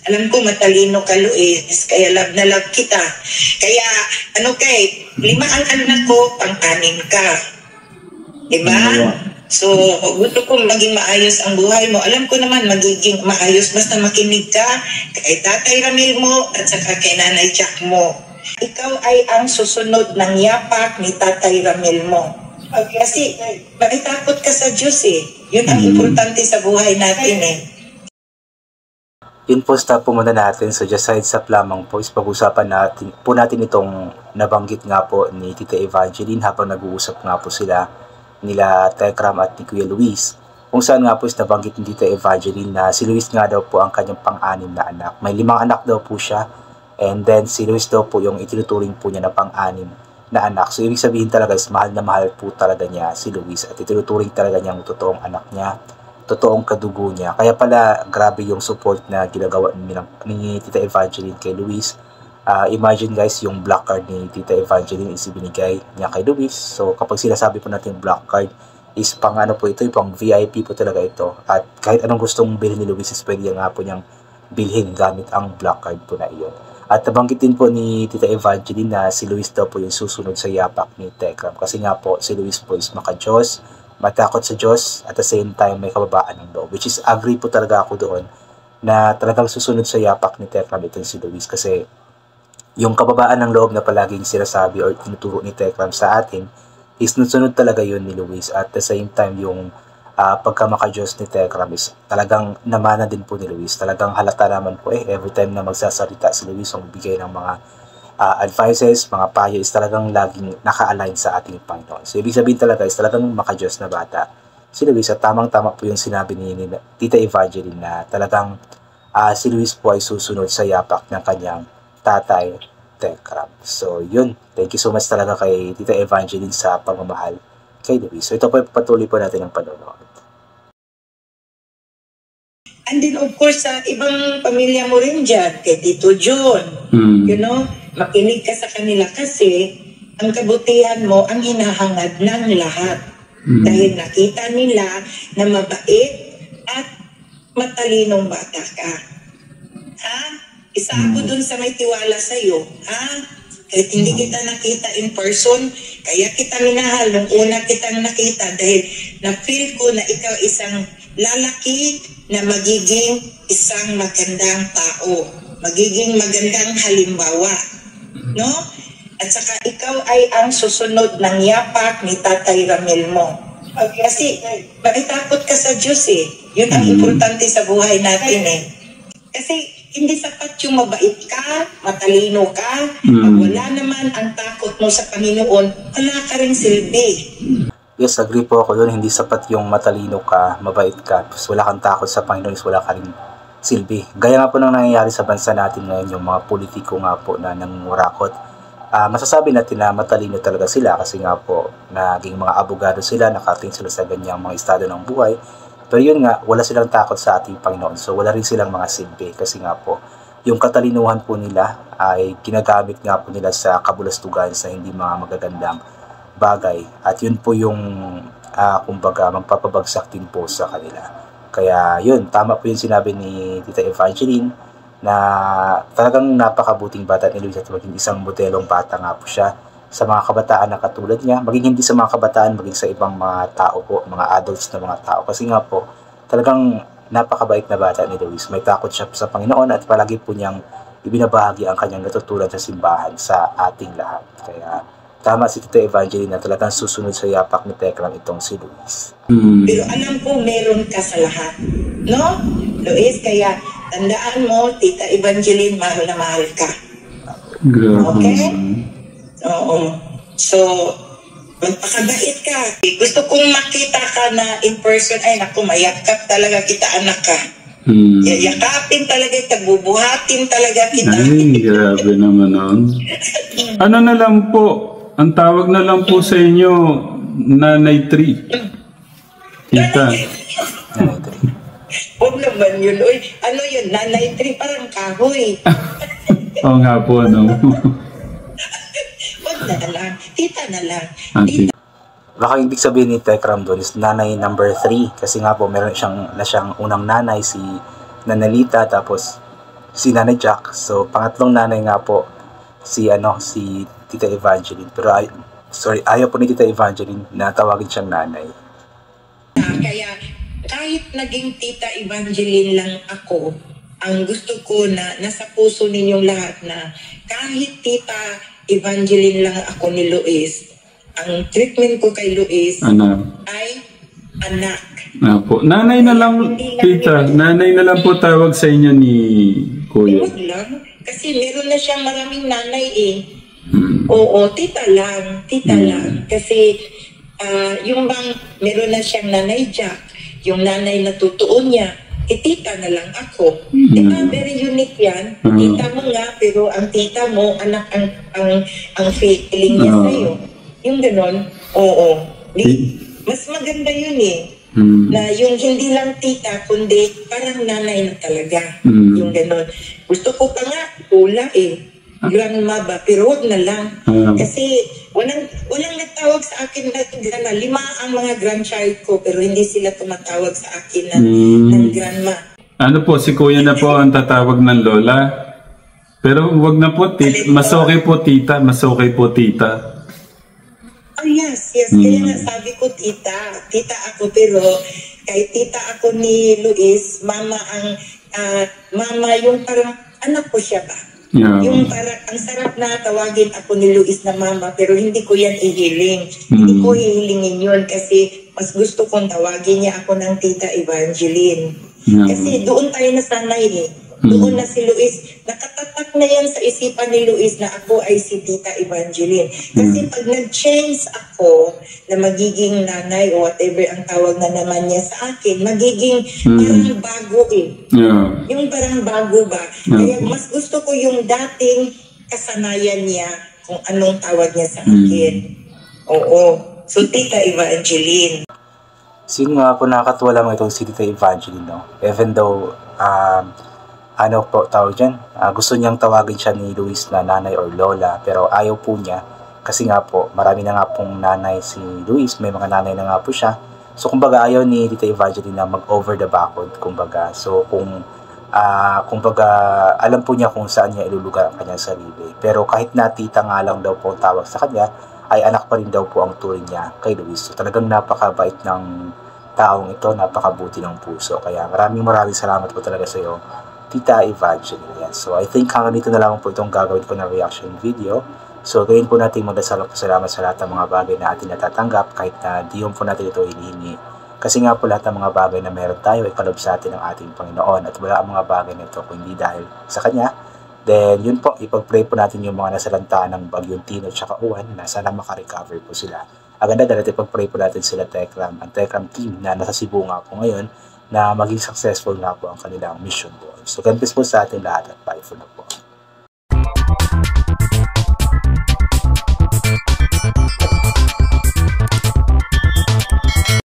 Alam ko matalino ka, Luis, kaya love na love kita. Kaya, 5 ang anak ko, pang-anim ka. Diba? So, gusto kong maging maayos ang buhay mo. Alam ko naman magiging maayos basta makinig ka kay Tatay Ramil mo at saka kay Nanay Jack mo. Ikaw ay ang susunod ng yapak ni Tatay Ramil mo. Kasi, makitakot ka sa Diyos eh. Yun ang importante sa buhay natin eh. Yun po, stop po muna natin. So, just sides up lamang po is pag-usapan natin itong nabanggit nga po ni Tita Evangeline habang nag-uusap nga po sila nila Tekram at ni Kuya Luis. Kung saan nga po is nabanggit ni Tita Evangeline na si Luis nga daw po ang kanyang pang-anim na anak. May 5 anak daw po siya. And then si Luis daw po yung itinuturing po niya na pang-anim na anak. So, ibig sabihin talaga is mahal na mahal po talaga niya si Luis at itinuturing talaga niya ang totoong anak niya, totoong kadugo niya. Kaya pala grabe yung support na ginagawa ni Tita Evangeline kay Luis. Imagine guys, yung black card ni Tita Evangeline is ibinigay niya kay Luis. So kapag sinasabi po natin black card is pang po ito, pang VIP po talaga ito. At kahit anong gustong bilhin ni Luis is pwede nga po niyang bilhin gamit ang black card po na iyon. At nabanggit din po ni Tita Evangeline na si Luis daw po yung susunod sa yapak ni Tekram. Kasi nga po si Luis po is maka-Diyos, matakot sa Diyos, at the same time may kababaan ng loob. Which is agree po talaga ako doon na talagang susunod sa yapak ni Tekram itong si Luis. Kasi yung kababaan ng loob na palaging sinasabi or tinuturo ni Tekram sa atin is sunod talaga yun ni Luis. At the same time yung pagkamaka-Diyos ni Tekram is talagang namana din po ni Luis. Talagang halata naman po every time na magsasalita si Luis o magbigay ng mga advices, mga payo is talagang laging naka-align sa ating Panginoon. So, ibig sabihin talaga is talagang maka-Diyos na bata si Luis. At tamang-tama po yung sinabi ni Tita Evangeline na talagang si Luis po ay susunod sa yapak ng kanyang tatay, Tekram. So, yun. Thank you so much talaga kay Tita Evangeline sa pagmamahal kay Luis. So, ito po patuloy po natin ang panonood. And then, of course, sa ibang pamilya mo rin dyan, kay Tito John, makinig ka sa kanila kasi ang kabutihan mo ang hinahangad ng lahat. Dahil nakita nila na mabait at matalinong bata ka. Ha? Isa ako dun sa may tiwala sa'yo. Ha? Kahit hindi kita nakita in person, kaya kita minahal nung una kitang nakita dahil na-feel ko na ikaw isang lalaki na magiging isang magandang tao. Magiging magandang halimbawa. No? At saka ikaw ay ang susunod ng yapak ni Tatay Ramil mo. Kasi makitakot ka sa Diyos eh. Yun ang importante sa buhay natin eh. Kasi hindi sapat yung mabait ka, matalino ka, pag wala naman ang takot mo sa Panginoon, wala ka rin silbi. Yes, agree po ako doon. Hindi sapat yung matalino ka, mabait ka, tapos wala kang takot sa Panginoon, wala ka rin silbi. Gaya nga po nang nangyayari sa bansa natin ngayon, yung mga politiko nga po na nangurakot. Masasabi natin na matalino talaga sila kasi nga po naging mga abogado sila, nakating sila sa ganyang mga estado ng buhay. Pero yun nga, wala silang takot sa ating Panginoon. So wala rin silang mga silbi kasi nga po yung katalinuhan po nila ay ginagamit nga po nila sa kabulastugan sa hindi mga magagandang bagay. At yun po yung kumbaga magpapabagsak din po sa kanila. Kaya yun, tama po yung sinabi ni Tita Evangeline na talagang napakabuting bata ni Luis at maging isang modelong bata nga po siya sa mga kabataan na katulad niya, maging hindi sa mga kabataan, maging sa ibang mga tao po, mga adults na mga tao. Kasi nga po, talagang napakabait na bata ni Luis. May takot siya sa Panginoon at palagi po niyang ibinabahagi ang kanyang natutunan sa simbahan sa ating lahat. Kaya tama si Tita Evangeline na talagang susunod sa yapak ni Tekram itong si Luis. Pero alam ko meron ka sa lahat. No? Luis, kaya tandaan mo, Tita Evangeline, mahal na mahal ka. Okay? Oo. So, magpakabait ka. Gusto kong makita ka na in person, ay naku, mayakap talaga kita, anak ka. Yakapin talaga kita, bubuhatin talaga kita. Ay, grabe naman nun. Ano na lang po, ang tawag na lang po sa inyo, Nanay Tri. Tita. Huwag naman yun. Uy, ano yun, Nanay Tri, parang kahoy. Oo nga po, no? Huwag na lang. Tita na lang. Tita. Baka ibig sabihin ni Tekram doon is nanay number 3. Kasi nga po, meron siyang unang nanay, si Nanalita. Tapos, si Nanay Jack. So, pangatlong nanay nga po, si Tita Evangeline. Pero, ayaw po ni Tita Evangeline na tawagin siyang nanay. Kaya, kahit naging Tita Evangeline lang ako, ang gusto ko na nasa puso ninyong lahat na kahit Tita Evangeline lang ako ni Luis, ang treatment ko kay Luis ay anak. Po. Nanay na lang, Tita. Nanay na lang po tawag sa inyo ni Kuya. Huwag lang. Kasi meron na siyang maraming nanay eh. Oo, tita lang. Tita lang. Kasi yung bang meron na siyang Nanay Jack, yung nanay na totoo niya, tita na lang ako. Diba, very unique yan. Tita mo nga, pero ang tita mo, anak ang feeling niya sa'yo. Yung ganon, oo. Mas maganda yun eh. Na yung hindi lang tita, kundi parang nanay na talaga. Yung ganon. Gusto ko pa nga, pula eh. Grandma ba? Pero wag na lang. Kasi walang nagtawag sa akin na grandma. 5 ang mga grandchild ko, pero hindi sila tumatawag sa akin ng grandma. Ano po, si Kuya na po ang tatawag ng lola? Pero wag na po, mas okay po tita. Mas okay po tita. Oh yes. Kaya nga sabi ko tita ako, pero kay tita ako ni Luis, mama yung parang anak ko siya ba? Yung parang ang sarap na tawagin ako ni Luis na mama, pero hindi ko yan ihiling. Hindi ko hihilingin yun kasi mas gusto kong tawagin niya ako ng Tita Evangeline. Kasi doon tayo nasanay eh. Doon na si Luis, nakatatak na yan sa isipan ni Luis na ako ay si Tita Evangeline. Kasi pag nag-change ako na magiging nanay o whatever ang tawag na naman niya sa akin, magiging parang bago eh. Yung parang bago ba? Kaya mas gusto ko yung dating kasanayan niya kung anong tawag niya sa akin. Oo. So, Tita Evangeline. Sino nga po nakakatuwa lang itong si Tita Evangeline, no? Even though, ano po tawag dyan? Gusto niyang tawagin siya ni Luis na nanay or lola, pero ayaw po niya kasi nga po marami na nga pong nanay si Luis, may mga nanay na nga po siya. So kumbaga ayaw ni Tita Evangeline na mag-over the background, kumbaga. So kumbaga alam po niya kung saan niya ilulugar ang kanyang sarili. Pero kahit na tita nga lang daw po ang tawag sa kanya, ay anak pa rin daw po ang turing niya kay Luis. So talagang napakabait ng taong ito, napakabuti ng puso. Kaya maraming salamat po talaga sa iyo, Tita Evangeline. So, I think hanggang dito na lang po itong gagawin ko na reaction video. So, gawin po natin magdasal po salamat sa lahat ng mga bagay na atin natatanggap kahit na di po natin ito hinihingi. Kasi nga po lahat ng mga bagay na meron tayo ay kalob sa atin ng ating Panginoon at wala ang mga bagay na ito kung hindi dahil sa Kanya. Then, yun po, ipag-pray po natin yung mga nasalantaan ng bagyong Tino at saka Uwan na sana makarecover po sila. Agad-agad at ipag-pray po natin sila ang Tekram team na nasa Cebu nga po ngayon, na maging successful nga po ang kanilang mission doon. So, God bless po sa ating lahat at bye for now.